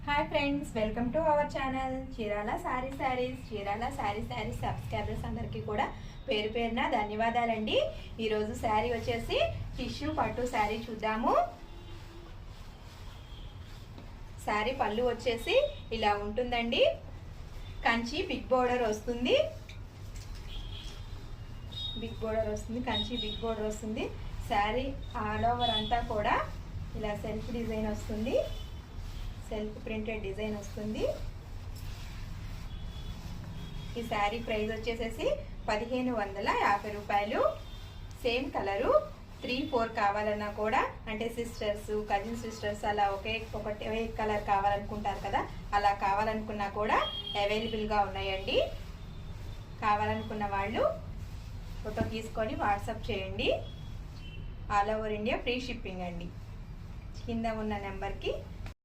Hi friends, welcome to our channel Chirala saris. Chirala saris subscribers అందరికీ కూడా పేరు పేరున ధన్యవాదాలండి. ఈరోజు శారీ వచ్చేసి టిష్యూ పట్టు శారీ చూద్దాము. శారీ పళ్ళు వచ్చేసి ఇలా ఉంటుందండి. కంచి బిగ్ బోర్డర్ వస్తుంది. కంచి బిగ్ బోర్డర్ వస్తుంది. శారీ ఆల్ ఓవర్ అంతా కూడా ఇలా సెల్ఫ్ డిజైన్ వస్తుంది. సెల్ఫ్ ప్రింటెడ్ డిజైన్ వస్తుంది. ఈ శారీ ప్రైస్ వచ్చేసేసి 1550 రూపాయలు. సేమ్ కలరు 3-4 కావాలన్నా కూడా, అంటే సిస్టర్స్, కజిన్ సిస్టర్స్ అలా ఒకే కలర్ కావాలనుకుంటారు కదా, అలా కావాలనుకున్నా కూడా అవైలబుల్గా ఉన్నాయండి. కావాలనుకున్న వాళ్ళు ఫోటో తీసుకొని వాట్సాప్ చేయండి. All over India free shipping అండి. కింద ఉన్న నెంబర్కి